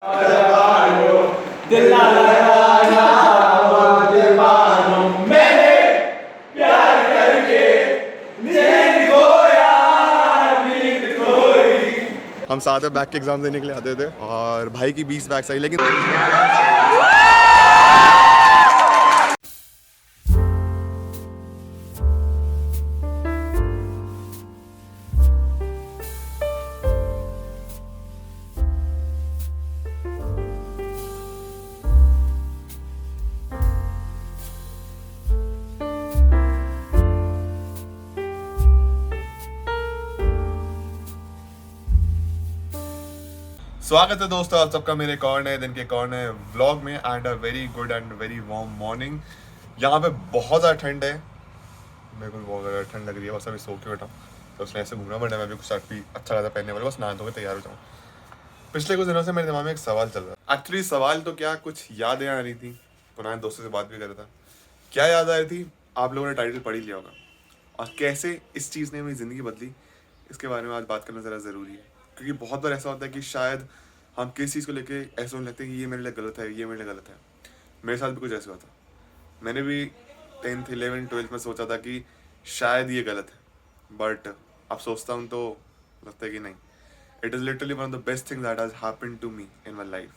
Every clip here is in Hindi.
दिल ना लगाया दीवानों मैंने प्यार करके नींद खोया नींद खोई। हम साथ में बैक के एग्जाम देने के लिए आते थे और भाई की 20 बैक्स आई, लेकिन स्वागत है दोस्तों आप सबका मेरे एक और नए दिन के एक और नए व्लॉग में and a very good and very warm morning. यहाँ पे बहुत ज़्यादा ठंड है, मेरे को बहुत ज़्यादा ठंड लग रही है, बस अभी सो के बैठा हूँ तो उसने ऐसे घूमना पड़ा। मैं भी कुछ शर्ट भी अच्छा ज़्यादा पहनने वाला, बस नहा धो के तैयार हो जाऊँ। पिछले कुछ दिनों से मेरे दिमाग में एक सवाल चल रहा है। एक्चुअली सवाल तो क्या, कुछ यादें आ रही थी, पुराने दोस्तों से बात भी कर रहा था। क्या याद आ रही थी, आप लोगों ने टाइटल पढ़ ही लिया होगा। और कैसे इस चीज़ ने मेरी ज़िंदगी बदली, इसके बारे में आज बात करना ज़रा ज़रूरी है। क्योंकि बहुत बार ऐसा होता है कि शायद हम किस चीज़ को लेके ऐसे होने लगते हैं कि ये मेरे लिए गलत है, ये मेरे लिए गलत है। मेरे साथ भी कुछ ऐसा हुआ था। मैंने भी 10th 11th 12th में सोचा था कि शायद ये गलत है, बट अब सोचता हूँ तो लगता है कि नहीं, it is literally one of the best thing that has happened to me in my life.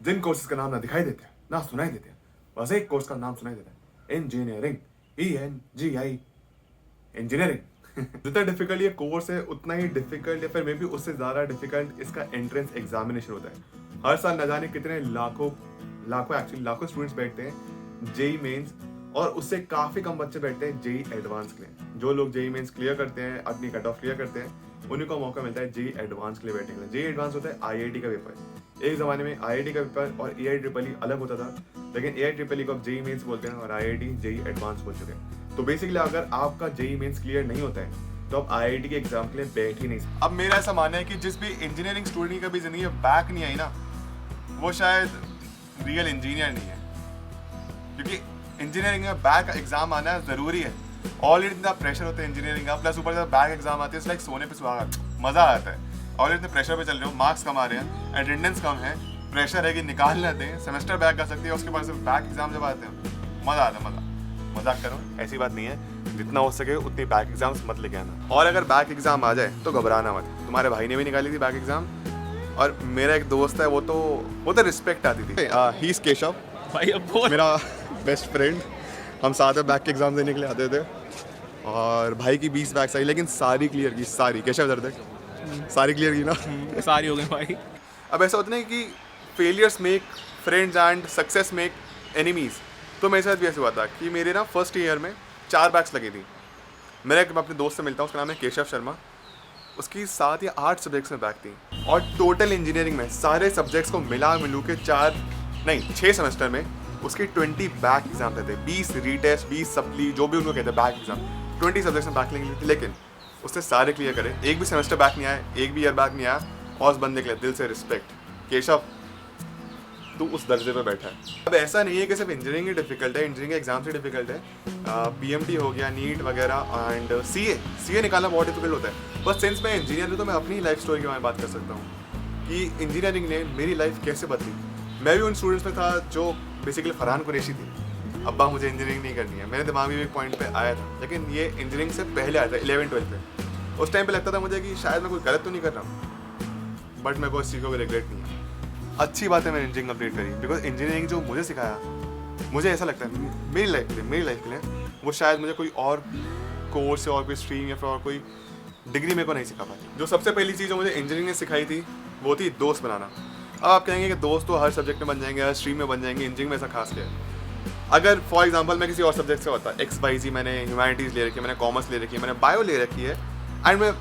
जिन कोर्सेज का नाम ना दिखाई देते हैं ना सुनाई देते हैं, बस एक कोर्स का नाम सुनाई देता है, इंजीनियरिंग। ENGI engineering. जितना डिफिकल्ट ये कोर्स है उतना ही डिफिकल्ट या फिर मे बी उससे ज़्यादा डिफिकल्ट इसका एंट्रेंस एग्जामिनेशन होता है। हर साल न जाने कितने लाखों स्टूडेंट्स बैठते हैं जेई मेंस, और उससे काफ़ी कम बच्चे बैठते हैं जेई एडवांस के लिए। जो लोग जेई मेंस क्लियर करते हैं, अपनी कट ऑफ क्लियर करते हैं, उन्हीं को मौका मिलता है जेई एडवांस के लिए बैठने के लिए। जेई एडवांस होता है IIT का पेपर। एक ज़माने में IIT का पेपर और AIEEE अलग होता था, लेकिन AIEEE को अब जेई मेंस बोलते हैं और IIT जेई एडवांस बोल चुके हैं। तो बेसिकली अगर आपका जेई मेंस क्लियर नहीं होता है तो आप IIT के एग्जाम के लिए बैठ ही नहीं सकते। अब मेरा ऐसा मानना है कि जिस भी इंजीनियरिंग स्टूडेंट की कभी जिंदगी में बैक नहीं आई ना, वो शायद रियल इंजीनियर नहीं है। क्योंकि इंजीनियरिंग में बैक एग्जाम आना ज़रूरी है। ऑलरेडी इतना प्रेशर होता है इंजीनियरिंग का, प्लस ऊपर से बैक एग्जाम आती है, लाइक सोने पे सुहागा, मज़ा आता है। ऑलरेडी इतने प्रेशर पे चल रहे हो, मार्क्स कम आ रहे हैं, अटेंडेंस कम है, प्रेशर है कि निकाल लेते हैं, सेमेस्टर बैक कर सकती है, उसके बाद से बैक एग्जाम जब आते हैं मज़ा आता है। मजाक करो, ऐसी बात नहीं है। जितना हो सके उतनी बैक एग्जाम्स मत लेके आना, और अगर बैक एग्जाम आ जाए तो घबराना मत। तुम्हारे भाई ने भी निकाली थी बैक एग्जाम, और मेरा एक दोस्त है, वो तो रिस्पेक्ट आती थी। ही इज केशव भाई अब मेरा बेस्ट फ्रेंड। हम साथ में बैक के एग्जाम देने के लिए आते थे और भाई की 20 बैक्स आई, लेकिन सारी क्लियर की, सारी। केशव इधर देख, सारी क्लियर की ना। सारी हो गई भाई। अब ऐसा होता है कि failures make friends and success make enemies. तो मेरे साथ भी ऐसे हुआ था कि मेरे ना फर्स्ट ईयर में 4 बैक्स लगी थी। मैं अपने दोस्त से मिलता हूँ, उसका नाम है केशव शर्मा। उसकी 7 या 8 सब्जेक्ट्स में बैक थी, और टोटल इंजीनियरिंग में सारे सब्जेक्ट्स को मिलू के 6 सेमेस्टर में उसके 20 बैक एग्जाम थे। 20 रीटेस्ट, 20 सप्ली, जो भी उनको कहते हैं बैक एग्जाम। 20 सब्जेक्ट्स में बैक लेंगे, लेकिन उसने सारे क्लियर करे। एक भी सेमेस्टर बैक नहीं आया, एक भी ईयर बैक नहीं आया, और उस बंदे के लिए दिल से रिस्पेक्ट। केशव, तू उस दर्जे पे बैठा है। अब ऐसा नहीं है कि सिर्फ इंजीनियरिंग ही डिफिकल्ट है, इंजीनियरिंग एग्जाम से डिफिकल्ट है। PMT हो गया, नीट वगैरह, एंड CA निकालना बहुत डिफिकल्ट होता है। बस सिंस मैं इंजीनियर हूँ तो मैं अपनी लाइफ स्टोरी के बारे में बात कर सकता हूँ कि इंजीनियरिंग ने मेरी लाइफ कैसे बदली। मैं भी उन स्टूडेंट्स में था जो बेसिकली फरहान कुरैशी थी। अब्बा मुझे इंजीनियरिंग नहीं करनी है, मेरे दिमाग में भी एक पॉइंट पे आया था, लेकिन ये इंजीनियरिंग से पहले आया था 11th 12th में। उस टाइम पे लगता था मुझे कि शायद मैं कोई गलत तो नहीं कर रहा हूँ, बट मेरे को इस चीज़ को रिग्रेट नहीं है। अच्छी बात है मैंने इंजीनियरिंग कंप्लीट करी, बिकॉज इंजीनियरिंग जो मुझे सिखाया, मुझे ऐसा लगता है मेरी लाइफ के लिए वो शायद मुझे कोई और कोर्स या और कोई स्ट्रीम या फिर और कोई डिग्री मेरे को नहीं सिखा पाई। जो सबसे पहली चीज़ जो मुझे इंजीनियरिंग ने सिखाई थी वो थी दोस्त बनाना। अब आप कहेंगे कि दोस्त तो हर सब्जेक्ट में बन जाएंगे, हर स्ट्रीम में बन जाएंगे, इंजीनियरिंग में ऐसा खास क्या है। अगर फॉर एग्जांपल मैं किसी और सब्जेक्ट से होता, XYZ मैंने ह्यूमैनिटीज़ ले रखी है, मैंने कॉमर्स ले रखी है, मैंने बायो ले रखी है, एंड मैं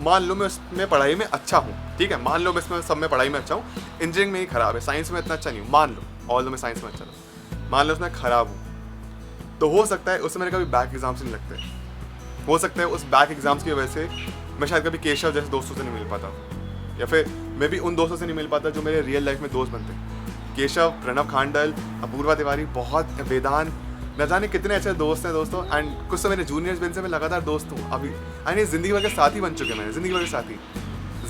मान लो मैं उसमें पढ़ाई में अच्छा हूँ, ठीक है, मान लो मैं इसमें सब में पढ़ाई में अच्छा हूँ, इंजीनियरिंग में ही ख़राब है, साइंस में इतना अच्छा नहीं हूँ, मान लो, ऑल दो मैं साइंस में अच्छा हूँ, मान लो उसमें ख़राब हूँ, तो हो सकता है उससे मेरे कभी बैक एग्जाम्स नहीं लगते। हो सकता है उस बैक एग्जाम्स की वजह से मैं शायद कभी केशव जैसे दोस्तों से नहीं मिल पाता, या फिर मैं भी उन दोस्तों से नहीं मिल पाता जो मेरे रियल लाइफ में दोस्त बनते। केशव, प्रणव खांडल, अपूर्वा तिवारी, बहुत वेदांत, न जाने कितने अच्छे दोस्त हैं दोस्तों। एंड कुछ तो मेरे जूनियर्स जिनसे मैं लगातार दोस्त हूँ अभी, यानी ज़िंदगी भर के साथी बन चुके हैं मेरे, ज़िंदगी भर के साथी,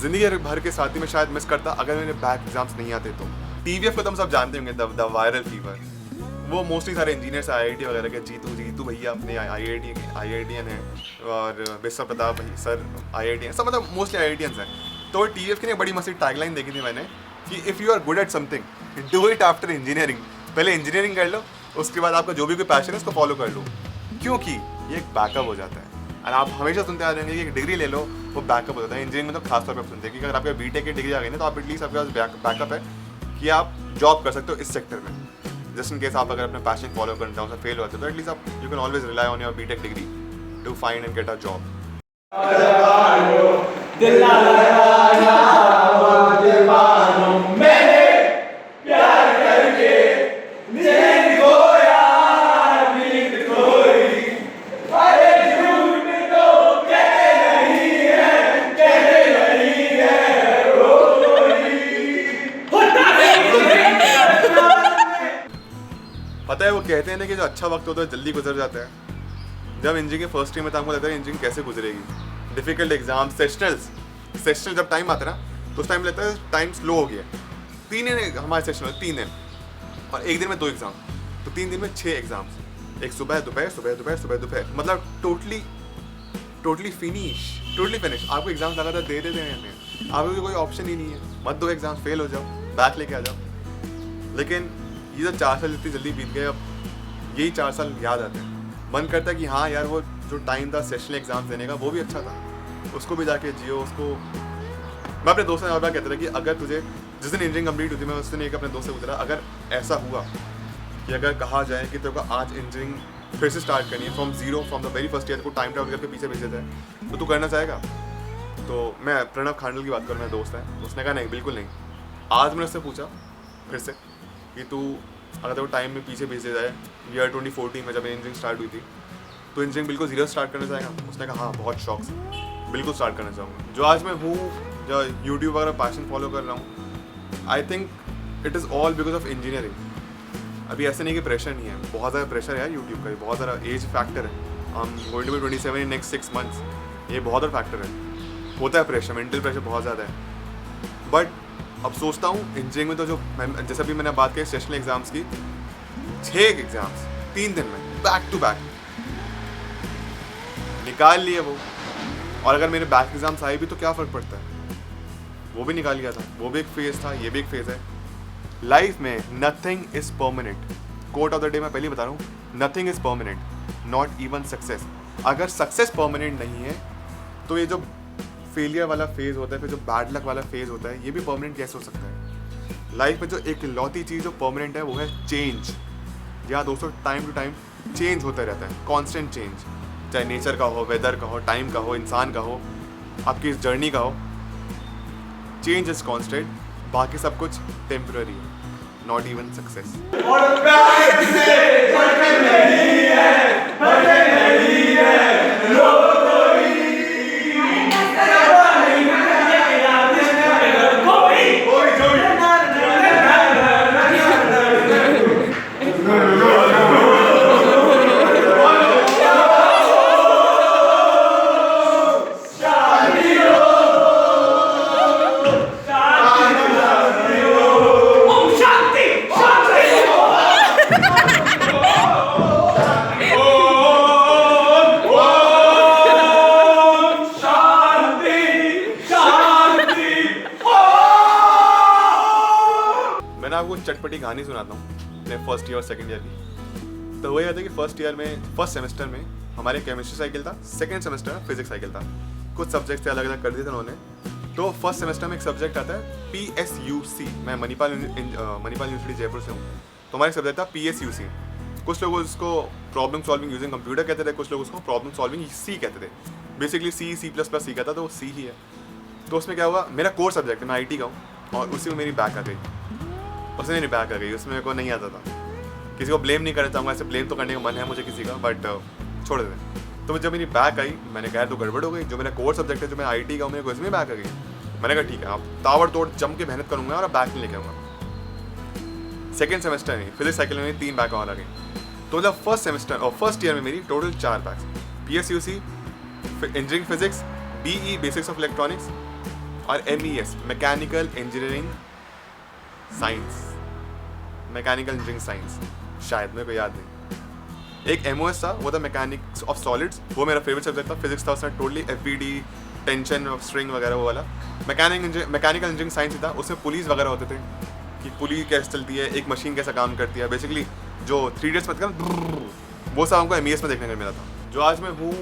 ज़िंदगी भर के साथी में शायद मिस करता अगर मेरे बैक एग्जाम्स नहीं आते तो। TVF को तुम सब जानते होंगे, द वायरल फीवर, वो मोस्टली सारे इंजीनियर्स IIT वगैरह के, जीतू भैया अपने IITian है, और विश्व प्रताप भाई सर IITian, सब मतलब मोस्टली IITians हैं। तो TVF की ने बड़ी मस्ती टैगलाइन देखी थी मैंने कि if you are good at something do it after engineering. पहले इंजीनियरिंग कर लो, उसके बाद आपका जो भी कोई पैशन है उसको फॉलो कर लो, क्योंकि ये एक बैकअप हो जाता है। और आप हमेशा सुनते आ जाएंगे कि एक डिग्री ले लो वो बैकअप हो जाता है। इंजीनियरिंग में तो खास तौर पर सुनते हैं कि अगर आपका BTech की डिग्री आ गई ना तो आप एटलीस्ट आपके पास बैकअप है कि आप जॉब कर सकते हो इस सेक्टर में, जस्ट इन केस आप अगर अपना पैशन फॉलो करना चाहो, फेल होते हो तो एटलीस्ट आप you can always rely on your BTech degree to find and get a job. पता है वो कहते हैं ना कि जो अच्छा वक्त होता है जल्दी गुजर जाता है। जब इंजीनियरिंग के फर्स्ट ईयर में तो आपको लगता है इंजीनियरिंग कैसे गुजरेगी, डिफिकल्ट एग्जाम, सेशनल जब टाइम आता है ना तो उस टाइम लगता है टाइम स्लो हो गया। 3 दिन हमारे सेशन में, 3 दिन, और एक दिन में 2 एग्जाम, तो 3 दिन में 6 एग्जाम्स, एक सुबह दोपहर, मतलब टोटली फिनिश। आपको एग्जाम्स लगातार दे देते हैं, आपको कोई ऑप्शन ही नहीं है, मत दो एग्जाम, फेल हो जाओ, बैक लेके आ जाओ। लेकिन ये जो 4 साल जितनी जल्दी बीत गए, अब यही 4 साल याद आते हैं। मन करता है कि हाँ यार वो जो टाइम था सेशनल एग्जाम्स देने का वो भी अच्छा था, उसको भी जाके जियो। उसको मैं अपने दोस्तों से हर बार कहता था कि अगर तुझे जिस दिन इंजीनियरिंग कंप्लीट हुई थी, मैं उस दिन एक अपने दोस्त से पूछ रहा, अगर ऐसा हुआ कि अगर कहा जाए कि तेरे को आज इंजीनियरिंग फिर से स्टार्ट करनी है from the very first year, को टाइम ट्रैवल करके पीछे भेज देता है, तो तू करना चाहेगा? तो मैं प्रणव खांडल की बात करूँ, मेरा दोस्त है, उसने कहा नहीं, बिल्कुल नहीं। आज मैंने उससे पूछा फिर से कि तू अगर तेरे को टाइम में पीछे भेजे जाए ईयर 2014 में जब इंजीनियरिंग स्टार्ट हुई थी, तो इंजीनियरिंग बिल्कुल जीरो स्टार्ट करना चाहेगा? उसने कहा हाँ, बहुत शौक से, बिल्कुल स्टार्ट करना चाहूँगा। जो आज मैं हूँ, जो यूट्यूब वगैरह पैशन फॉलो कर रहा हूँ, I think it is all because of engineering. अभी ऐसे नहीं कि प्रेशर नहीं है, बहुत ज़्यादा प्रेशर है यूट्यूब का, बहुत ज़्यादा एज फैक्टर है। हम going to be 27 in next 6 months, ये बहुत बड़ा फैक्टर है, होता है प्रेशर, मेंटल प्रेशर बहुत ज़्यादा है। बट अब सोचता हूँ इंजीनियरिंग में तो जो जैसे भी मैंने बात की सेशनल एग्जाम्स की, 6 एग्जाम्स 3 दिन में बैक टू बैक निकाल लिए वो, और अगर मेरे बैक एग्जाम्स आए भी तो क्या फ़र्क पड़ता है, वो भी निकाल लिया था। वो भी एक फेज़ था, ये भी एक फेज़ है। लाइफ में nothing is permanent. Quote of the day मैं पहले बता रहा हूँ, nothing is permanent, not even success. अगर सक्सेस परमानेंट नहीं है तो ये जो फेलियर वाला फेज़ होता है, फिर जो बैड लक वाला फेज़ होता है, ये भी परमानेंट कैसे हो सकता है? लाइफ में जो एक लौती चीज़ जो परमानेंट है वो है चेंज। या दोस्तों टाइम टू टाइम चेंज होता रहता है, कांस्टेंट चेंज, चाहे नेचर का हो, वेदर का हो, टाइम का हो, इंसान का हो, आपकी इस जर्नी का हो। चेंज इज कांस्टेंट, बाकी सब कुछ टेम्पररी है, नॉट इवन सक्सेस। आपको चटपटी कहानी सुनाता हूँ अपने फर्स्ट ईयर और सेकंड ईयर की। तो वही आता है कि फर्स्ट सेमेस्टर में हमारे केमिस्ट्री साइकिल था, सेकंड सेमेस्टर में फिजिक्स साइकिल था। कुछ सब्जेक्ट अलग अलग कर दिए थे उन्होंने। तो फर्स्ट सेमेस्टर में एक सब्जेक्ट आता है PSUC। मैं मणिपाल यूनिवर्सिटी जयपुर से हूँ, तो हमारा सब्जेक्ट था PSUC। कुछ लोग उसको प्रॉब्लम सॉल्विंग यूजिंग कंप्यूटर कहते थे, कुछ लोग उसको प्रॉब्लम सॉल्विंग C कहते थे। बेसिकली C++ सीखा था, तो वो C ही है। तो उसमें क्या हुआ, मेरा कोर सब्जेक्ट है, मैं IT का हूँ, और उसी में मेरी बैक आ गई। उसमें मेरी बैक आ गई, उसमें मेरे को नहीं आता था। किसी को ब्लेम नहीं करना चाहूँगा, ऐसे ब्लेम तो करने का मन है मुझे किसी का, बट छोड़ देते। तो जब मेरी बैक आई, मैंने कहा तो गड़बड़ हो गई, जो मेरा कोर सब्जेक्ट है, जो मैं IT का हूँ, मेरे को इसमें बैक आ गई। मैंने कहा ठीक है, आप ताबड़तोड़ जम के मेहनत करूँगा और बैक नहीं लेके आऊँगा। सेकेंड सेमेस्टर में फिजिक्स साइकिल में 3 बैक और आ गई। तो मतलब फर्स्ट सेमेस्टर और फर्स्ट ईयर में मेरी total 4 backs, PSUC, engineering physics, BE basics of electronics, और MES mechanical engineering science, mechanical engineering science, शायद मेरे को याद नहीं। एक MOS था, वो था मैकेनिक्स ऑफ सॉलिड्स, वो मेरा फेवरेट सब्जेक्ट था। फिजिक्स था उसमें टोटली FPD, टेंशन, स्ट्रिंग वगैरह वो वाला। मैकेनिकल इंजीनियरिंग साइंस ही था, उसमें पुलिस वगैरह होते थे कि पुलिस कैसे चलती है, एक मशीन कैसा काम करती है, बेसिकली जो 3D मतलब वो सब हमको MES में देखने को मिला था। जो आज मैं हूँ,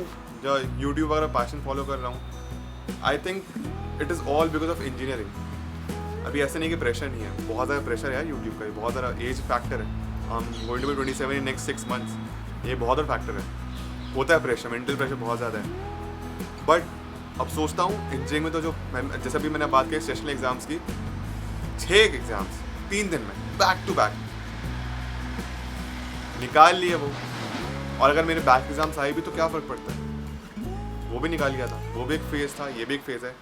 जो यूट्यूब वगैरह पैशन फॉलो कर रहा हूँ, I think it is all because of engineering. अभी ऐसे नहीं कि प्रेशर नहीं है, बहुत ज़्यादा प्रेशर है यूट्यूब का, बहुत ज़्यादा एज फैक्टर है। Going to be 27 in next 6 months, ये बहुत बड़ा फैक्टर है। होता है प्रेशर, मेंटल प्रेशर बहुत ज़्यादा है। बट अब सोचता हूँ इंजीनियरिंग में तो जो जैसे भी मैंने बात की सेशनल एग्जाम्स की, 6 एग्जाम्स 3 दिन में बैक टू बैक निकाल लिए वो। और अगर मेरे बैक एग्जाम्स आए भी तो क्या फ़र्क पड़ता है, वो भी निकाल लिया था। वो भी एक फेज़ था, ये भी एक फेज़ है।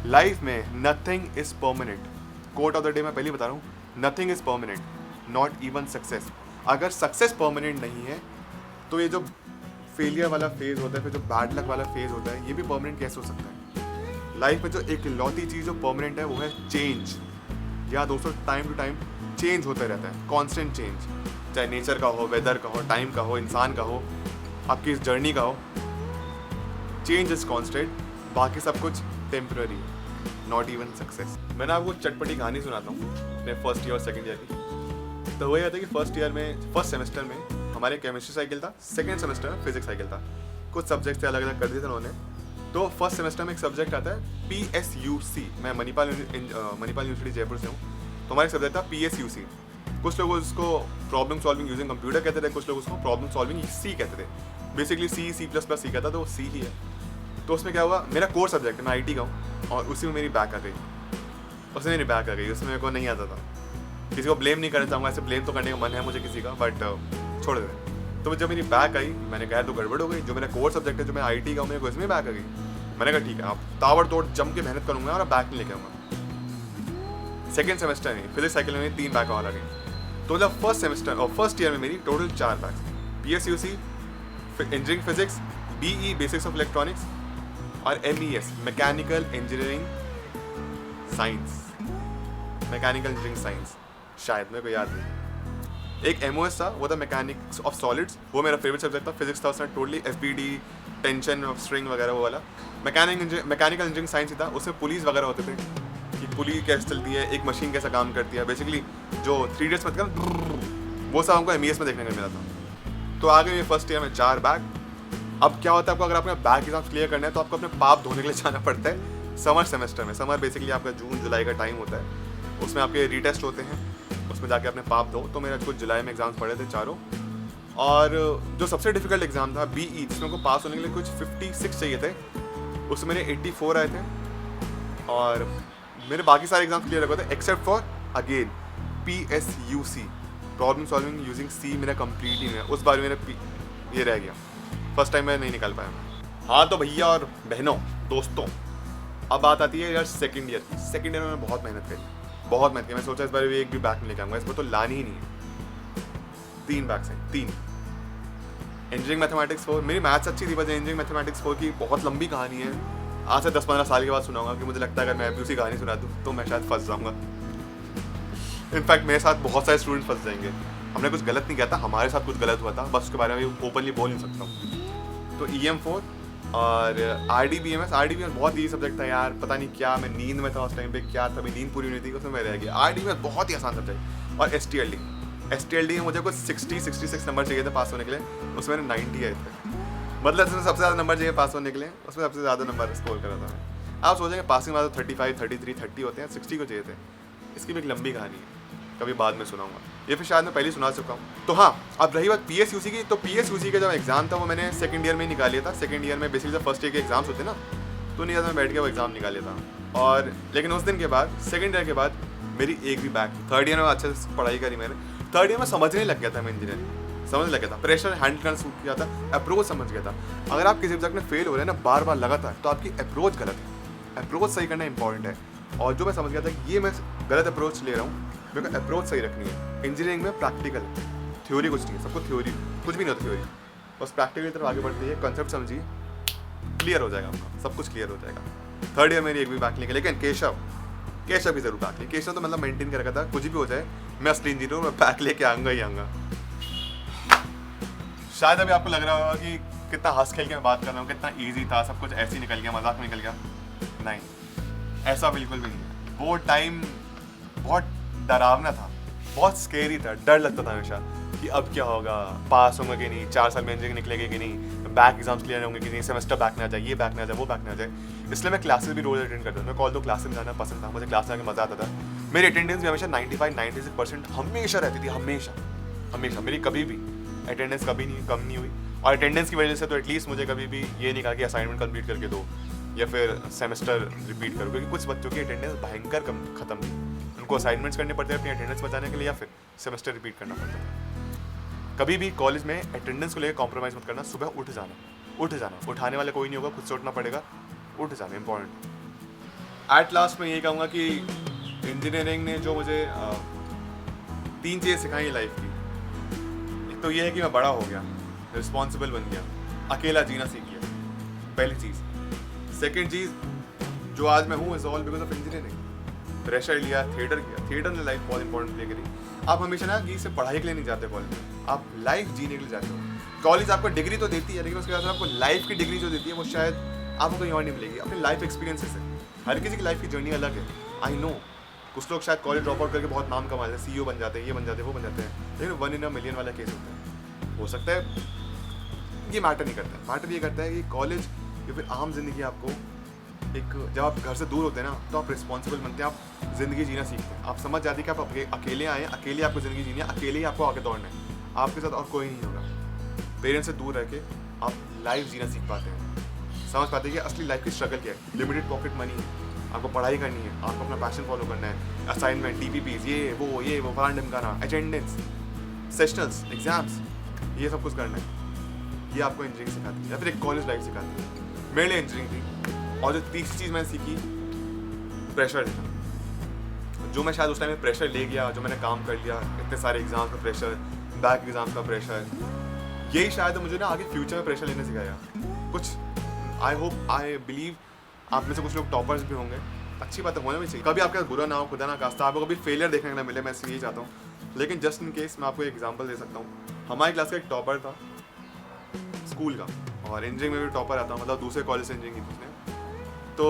लाइफ में nothing is permanent. Quote of the day मैं पहले बता रहा हूँ, nothing is permanent, not even success. अगर सक्सेस परमानेंट नहीं है तो ये जो फेलियर वाला फेज़ होता है, फिर जो बैड लक वाला फेज़ होता है, ये भी परमानेंट कैसे हो सकता है। लाइफ में जो एक लौती चीज़ जो परमानेंट है वो है चेंज। या दोस्तों, टाइम टू टाइम चेंज होता रहता है, कॉन्स्टेंट चेंज, चाहे नेचर का हो, वेदर का हो, टाइम का हो, इंसान का हो, आपकी इस जर्नी का हो। चेंज इज कॉन्स्टेंट, बाकी सब कुछ टेम्पररी, नॉट इवन सक्सेस। मैंने आपको चटपटी कहानी सुनाता हूँ अपने फर्स्ट ईयर और सेकेंड ईयर की। तो वही आता है कि फर्स्ट सेमेस्टर में हमारे केमिस्ट्री साइकिल था, सेकेंड सेमेस्टर में फिजिक्स साइकिल था। कुछ सब्जेक्ट अलग अलग कर दिए थे उन्होंने। तो फर्स्ट सेमेस्टर में एक सब्जेक्ट आता है PSUC। मैं मणिपाल यूनिवर्सिटी जयपुर से हूँ, तो हमारा सब्जेक्ट था PSUC। कुछ लोग उसको प्रॉब्लम सॉल्विंग यूजिंग कंप्यूटर कहते थे, कुछ लोग उसको प्रॉब्लम सॉल्विंग C कहते थे। बेसिकली C++ सीखा था, तो वो C ही है। तो उसमें क्या हुआ, मेरा कोर सब्जेक्ट है, मैं IT का हूँ, और उसी में मेरी बैक आ गई। उसमें मेरे को नहीं आता था। किसी को ब्लेम नहीं करना चाहूँगा, ऐसे ब्लेम तो करने का मन है मुझे किसी का, बट छोड़ देते। तो जब मेरी बैक आई, मैंने कहा तो गड़बड़ हो गई, जो मेरा कोर सब्जेक्ट है, जो मैं IT का हूँ, मेरे को इसमें बैक आ गई। मैंने कहा ठीक है, आप ताबड़तोड़ जम के मेहनत करूँगा और बैक नहीं लेके आऊँगा। सेकेंड सेमेस्टर में फिजिक्स साइकिल में 3 बैक और आ गई। तो मतलब फर्स्ट सेमेस्टर और फर्स्ट ईयर में मेरी total 4 backs, PSUC, engineering physics, BE basics of electronics, और MES mechanical engineering science, mechanical engineering science, शायद मेरे को याद नहीं। एक MOS था, वो था मैकेनिक्स ऑफ सॉलिड्स, वो मेरा फेवरेट सब्जेक्ट था। फिजिक्स था उसमें टोटली FPD, टेंशन, स्ट्रिंग वगैरह वो वाला। मैकेनिकल इंजीनियरिंग साइंस ही था, उसमें पुलिस वगैरह होते थे कि पुलिस कैसे चलती है, एक मशीन कैसा काम करती है, बेसिकली जो 3D मतलब वो सब हमको MES में देखने को मिला था। तो आगे मेरे फर्स्ट ईयर में 4 बैक। अब क्या होता है, आपको अगर आपने बैक एग्जाम्स क्लियर करना है तो आपको अपने पाप धोने के लिए जाना पड़ता है समर सेमेस्टर में। समर बेसिकली आपका जून जुलाई का टाइम होता है, उसमें आपके रीटेस्ट होते हैं, उसमें जाके अपने पाप धो। तो मेरा कुछ जुलाई में एग्जाम्स पढ़े थे चारों, और जो सबसे डिफिकल्ट एग्जाम था BE, जिसमें को पास होने के लिए कुछ 56 चाहिए थे, उसमें मेरे 84 आए थे। और मेरे बाकी सारे एग्जाम्स क्लियर रखे थे except for again PSUC, problem solving using C मेरा कंप्लीट ही नहीं है। उस बार मेरा ये रह गया, फर्स्ट टाइम मैं नहीं निकाल पाया मैं। हाँ तो भैया और बहनों, दोस्तों, अब बात आती है यार सेकंड ईयर की। सेकंड ईयर में मैं बहुत मेहनत की। मैं सोचा इस बार भी एक भी बैक नहीं लेके आऊँगा, इस बार तो लानी ही नहीं है। 3 बैक्स हैं, 3। इंजीनियरिंग मैथमेटिक्स 4, मेरी मैथ्स अच्छी थी, बस इंजीनियरिंग मैथमेटिक्स 4 की बहुत लंबी कहानी है। आज से 10-15 साल के बाद सुनाऊंगा, कि मुझे लगता है अगर मैं अभी उसी कहानी सुना दूँ तो मैं शायद फंस जाऊँगा। इनफैक्ट मेरे साथ बहुत सारे स्टूडेंट्स फंस जाएंगे। हमने कुछ गलत नहीं किया था, हमारे साथ कुछ गलत हुआ था, बस उसके बारे में ओपनली बोल नहीं सकता हूँ। तो EM4 और RDBMS बहुत ही सब्जेक्ट था यार, पता नहीं क्या, मैं नींद में था उस टाइम पे, क्या था, नींद पूरी नहीं थी, उसमें मैं रह गया। RDBMS बहुत ही आसान सब्जेक्ट। और STLD में मुझे कुछ 66 नंबर चाहिए थे पास होने के लिए, उसमें मैंने 90 आए थे। मतलब इसमें सबसे ज़्यादा नंबर चाहिए पास होने के लिए, उसमें सबसे ज़्यादा नंबर स्कोर करा था मैं। आप सोचेंगे पासिंग मार्क्स 35, 33, 30 होते हैं, 60 को चाहिए थे। इसकी भी एक लंबी कहानी है, कभी बाद में सुनाऊंगा, ये फिर शायद मैं पहले ही सुना चुका हूँ। तो हाँ, अब रही बात PSUC की, तो PSUC का जब एग्जाम था वो मैंने सेकंड ईयर में निकाल लिया था। सेकंड ईयर में बेसिकली जब फर्स्ट ईयर के एग्जाम्स होते ना, तो नहीं मैं बैठ के वो एग्ज़ाम निकाल लेता। और लेकिन उस दिन के बाद सेकंड ईयर के बाद मेरी एक भी बैक, थर्ड ईयर में अच्छे से पढ़ाई करी मैंने। थर्ड ईयर में समझने लग गया था मैं इंजीनियरिंग, समझ लग गया था, प्रेशर हैंडल करना सीख गया था, अप्रोच समझ गया था। अगर आप किसी सब्जेक्ट में फेल हो रहे हैं ना बार बार लगातार, तो आपकी अप्रोच गलत है। अप्रोच सही करना इंपॉर्टेंट है। और जो मैं समझ गया था कि ये मैं गलत अप्रोच ले रहा हूँ, मेरे को अप्रोच सही रखनी है। इंजीनियरिंग में प्रैक्टिकल है, थ्योरी कुछ नहीं है, सबको थ्योरी कुछ भी नहीं होता, थ्योरी बस प्रैक्टिकल की तरफ आगे बढ़ती है। कॉन्सेप्ट समझिए, क्लियर हो जाएगा आपका, सब कुछ क्लियर हो जाएगा। थर्ड ईयर मेरी एक भी बैक नहीं, लेकिन केशव भी जरूर बैक ली। केशव तो मतलब मेंटेन कर रखा था, कुछ भी हो जाए मैं असली इंजीनियर हूँ, मैं बैक लेके आऊँगा ही आऊँगा। शायद अभी आपको लग रहा होगा कि कितना हंस खेल के मैं बात कर रहा हूँ, कितना ईजी था, सब कुछ ऐसे ही निकल गया, मजाक में निकल गया। नहीं, ऐसा बिल्कुल भी नहीं है। वो टाइम बहुत डरावना था, बहुत स्केरी था, डर लगता था हमेशा कि अब क्या होगा, पास होंगे कि नहीं, 4 साल में इंजीनियरिंग निकलेगी कि नहीं, बैक एग्जाम्स क्लियर होंगे कि नहीं, सेमेस्टर बैक ना आ जाए, ये बैक ना आ जाए, वो बैक ना आ जाए। इसलिए मैं क्लासेस भी रोज अटेंड करता था। मैं कॉल दो क्लास में जाना पसंद था, मुझे क्लास में आके मजा आता था। मेरी अटेंडेंस भी हमेशा 95-96% हमेशा रहती थी, हमेशा मेरी कभी भी अटेंडेंस कभी नहीं कम नहीं हुई। और अटेंडेंस की वजह से तो एटलीस्ट मुझे कभी भी ये नहीं कहा कि असाइनमेंट कंप्लीट करके दो या फिर सेमेस्टर रिपीट करो, क्योंकि कुछ बच्चों की अटेंडेंस भयंकर कम खत्म थी। उनको असाइनमेंट्स करने पड़ते थे अपनी अटेंडेंस बचाने के लिए, या फिर सेमेस्टर रिपीट करना पड़ता था। कभी भी कॉलेज में अटेंडेंस को लेकर कॉम्प्रोमाइज़ मत करना। सुबह उठ जाना, उठाने वाला कोई नहीं होगा, खुद से उठना पड़ेगा, उठ जाना इंपॉर्टेंट। एट लास्ट मैं यही कहूँगा कि इंजीनियरिंग ने जो मुझे 3 चीज़ें सिखाई लाइफ की। एक तो ये है कि मैं बड़ा हो गया, रिस्पॉन्सिबल बन गया, अकेला जीना सीख गया, पहली चीज़। सेकेंड चीज़, जो आज मैं हूँ is all because of engineering. Pressure लिया, थिएटर ने लाइफ बहुत इंपॉर्टेंट प्ले करी। आप हमेशा ना कि सिर्फ पढ़ाई के लिए नहीं जाते कॉलेज में, आप लाइफ जीने के लिए जाते हो। कॉलेज आपको डिग्री तो देती है, लेकिन उसके बाद आपको लाइफ की डिग्री जो देती है वो शायद आपको कहीं और नहीं मिलेगी। अपनी लाइफ एक्सपीरियंसेस है, हर किसी की लाइफ की जर्नी अलग है। आई नो कुछ लोग शायद कॉलेज ड्रॉप आउट करके बहुत नाम कमा लेते हैं, CEO बन जाते हैं, ये बन जाते हैं, वो बन जाते हैं, लेकिन 1 in a million वाला केस होता है। हो सकता है ये मैटर नहीं करता है। मैटर ये करता है कि कॉलेज या फिर आम जिंदगी आपको एक, जब आप घर से दूर होते हैं ना, तो आप रिस्पॉन्सिबल बनते हैं, आप ज़िंदगी जीना सीखते हैं। आप समझ जाते हैं कि आप अकेले आए हैं, अकेले आपको ज़िंदगी जीनी है, अकेले ही आपको आगे दौड़ना है, आपके साथ और कोई नहीं होगा। पेरेंट्स से दूर रह के आप लाइफ जीना सीख पाते हैं, समझ पाते हैं कि असली लाइफ की स्ट्रगल क्या है। लिमिटेड पॉकेट मनी है, आपको पढ़ाई करनी है, आपको अपना पैशन फॉलो करना है, असाइनमेंट, DPPs, ये वो फलाना ढिमकाना, अटेंडेंस, सेशनल्स, एग्जाम्स, ये सब कुछ करना है। ये आपको इंजीनियरिंग सिखाती है, या फिर एक कॉलेज लाइफ सिखाती है। मेरे लिए इंजीनियरिंग थी। और जो तीसरी चीज़ मैंने सीखी, प्रेशर लेना। जो मैं शायद उस टाइम में प्रेशर ले गया, जो मैंने काम कर लिया, इतने सारे एग्जाम्स का प्रेशर, बैक एग्जाम्स का प्रेशर, यही शायद मुझे ना आगे फ्यूचर में प्रेशर लेने सिखाया कुछ। आई बिलीव आप में से कुछ लोग टॉपर्स भी होंगे, अच्छी बात है, होना भी चाहिए। कभी आपका बुरा ना हो, खुदा ना खास्ता आपको कभी फेलियर देखने को ना मिले, मैं यही चाहता हूँ। लेकिन जस्ट इन केस मैं आपको एक एग्जांपल दे सकता हूँ। हमारी क्लास का एक टॉपर था स्कूल का, और इंजीनियरिंग में भी टॉपर आता, मतलब दूसरे कॉलेज से इंजीनियरिंग की उसने। तो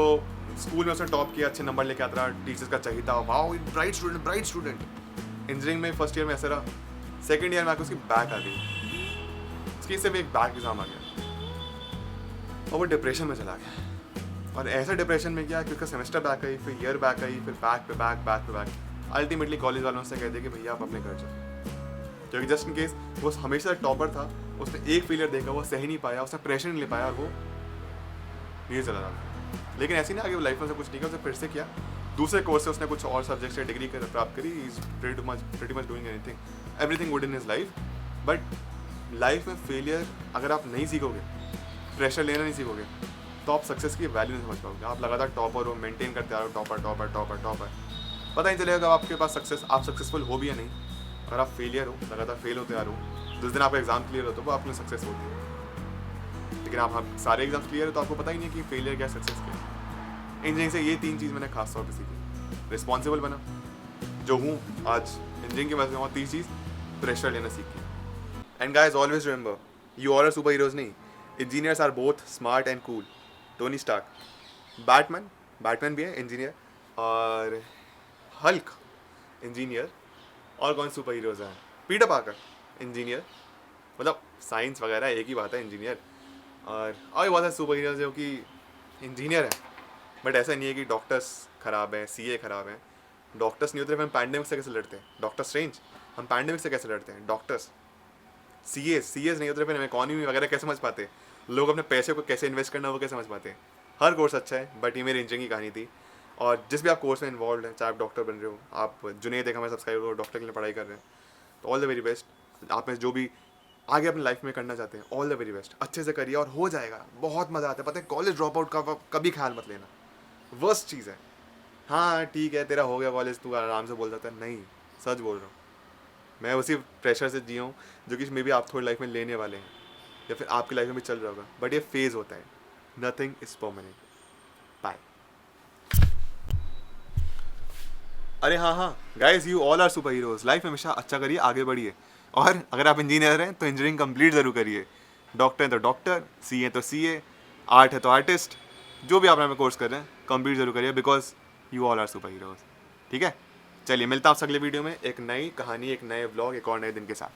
स्कूल में उसने टॉप किया, अच्छे नंबर लेके आता रहा, टीचर्स का चाहिए था, वाओ ब्राइट स्टूडेंट। इंजीनियरिंग में फर्स्ट ईयर में ऐसा रहा, सेकेंड ईयर में आकर उसकी बैक आ गई, उसकी सिर्फ एक बैक एग्जाम आ गया और वो डिप्रेशन में चला गया। और ऐसा डिप्रेशन में गया कि उसका सेमेस्टर बैक आई, फिर ईयर बैक आई, फिर बैक पे बैक। अल्टीमेटली कॉलेज वालों से कहते कि भैया आप अपने घर जाओ, क्योंकि जस्ट इन केस वो हमेशा टॉपर था, उसने एक फेलियर देखा, वो सही नहीं पाया, उसने प्रेशर नहीं ले पाया और वो ये चला रहा। लेकिन ऐसी ना आगे लाइफ में से कुछ नहीं किया, उसने फिर से किया, दूसरे कोर्स से उसने कुछ और सब्जेक्ट से डिग्री प्राप्त करी। Is pretty much doing everything good in his life. But life में फेलियर अगर आप नहीं सीखोगे, प्रेशर लेना नहीं सीखोगे, तो आप सक्सेस की वैल्यू नहीं समझ पाओगे। आप लगातार टॉपर हो, मेंटेन करते आ रहे हो, टॉपर, पता नहीं चलेगा आपके पास सक्सेस, आप सक्सेसफुल हो भी या नहीं। अगर आप फेलियर हो, लगातार फेल होते आ रहे हो, जिस दिन आपका एग्जाम क्लियर हो तो वो आपके सक्सेस होती है। लेकिन आप सारे एग्जाम क्लियर हो तो आपको पता ही नहीं कि फेलियर क्या, सक्सेस क्या। इंजीनियरिंग से ये 3 चीज़ मैंने खास तौर पर सीखी। रिस्पॉन्सिबल बना, जो हूँ आज इंजीनियरिंग की वजह से, और 3 चीज़ प्रेशर लेना सीखी। And guys always remember, you all are super heroes नहीं, engineers are both smart and cool. Tony Stark Batman भी है इंजीनियर, और हल्क इंजीनियर, और कौन सुपर हीरोज हैं, पीटर पार्कर इंजीनियर, मतलब साइंस वगैरह एक ही बात है इंजीनियर। और बहुत सारे सुपर हीरोज जो कि इंजीनियर हैं, बट ऐसा नहीं है कि डॉक्टर्स ख़राब हैं, सीए ख़राब हैं। डॉक्टर्स नहीं होते हम पैंडेमिक से कैसे लड़ते हैं? डॉक्टर स्ट्रेंज, हम पैंडेमिक से कैसे लड़ते हैं? डॉक्टर्स। सीएस नहीं होते फिर हम इकॉनमी वगैरह कैसे समझ पाते? लोग अपने पैसे को कैसे इन्वेस्ट करना वो कैसे समझ पाते हैं? हर कोर्स अच्छा है, बट ये मेरी इंजीनियरिंग की कहानी थी। और जिस भी आप कोर्स में इन्वॉल्व हैं, चाहे आप डॉक्टर बन रहे हो, आप जुनेद एक हमारे सब्सक्राइबर हो, डॉक्टर के लिए पढ़ाई कर रहे हैं, तो ऑल द वेरी बेस्ट। आप में जो भी आगे अपनी लाइफ में करना चाहते हैं, ऑल द वेरी बेस्ट। अच्छे से करिए और हो जाएगा, बहुत मज़ा आता है। पता है, कॉलेज ड्रॉप आउट का कभी ख्याल मत लेना, वर्स्ट चीज़ है। हाँ ठीक है, तेरा हो गया कॉलेज, तू आराम से बोल सकता है, नहीं, सच बोल रहा हूँ। मैं उसी प्रेशर से जिया हूँ जो कि मे बी आप थोड़ी लाइफ में लेने वाले हैं, या फिर आपकी लाइफ में भी चल रहा होगा, बट ये फेज़ होता है, नथिंग इज परमानेंट। बाय। अरे हाँ, guys, you all are super heroes. Life में हमेशा अच्छा करिए, आगे बढ़िए। और अगर आप इंजीनियर हैं तो इंजीनियरिंग कंप्लीट ज़रूर करिए। डॉक्टर हैं तो डॉक्टर, सी है तो सीए, आर्ट है तो आर्टिस्ट, जो भी आप में कोर्स कर रहे हैं कंप्लीट जरूर करिए, because you all are super heroes. ठीक है, चलिए मिलता हूँ अगले वीडियो में एक नई कहानी, एक नए व्लॉग, एक और नए दिन के साथ।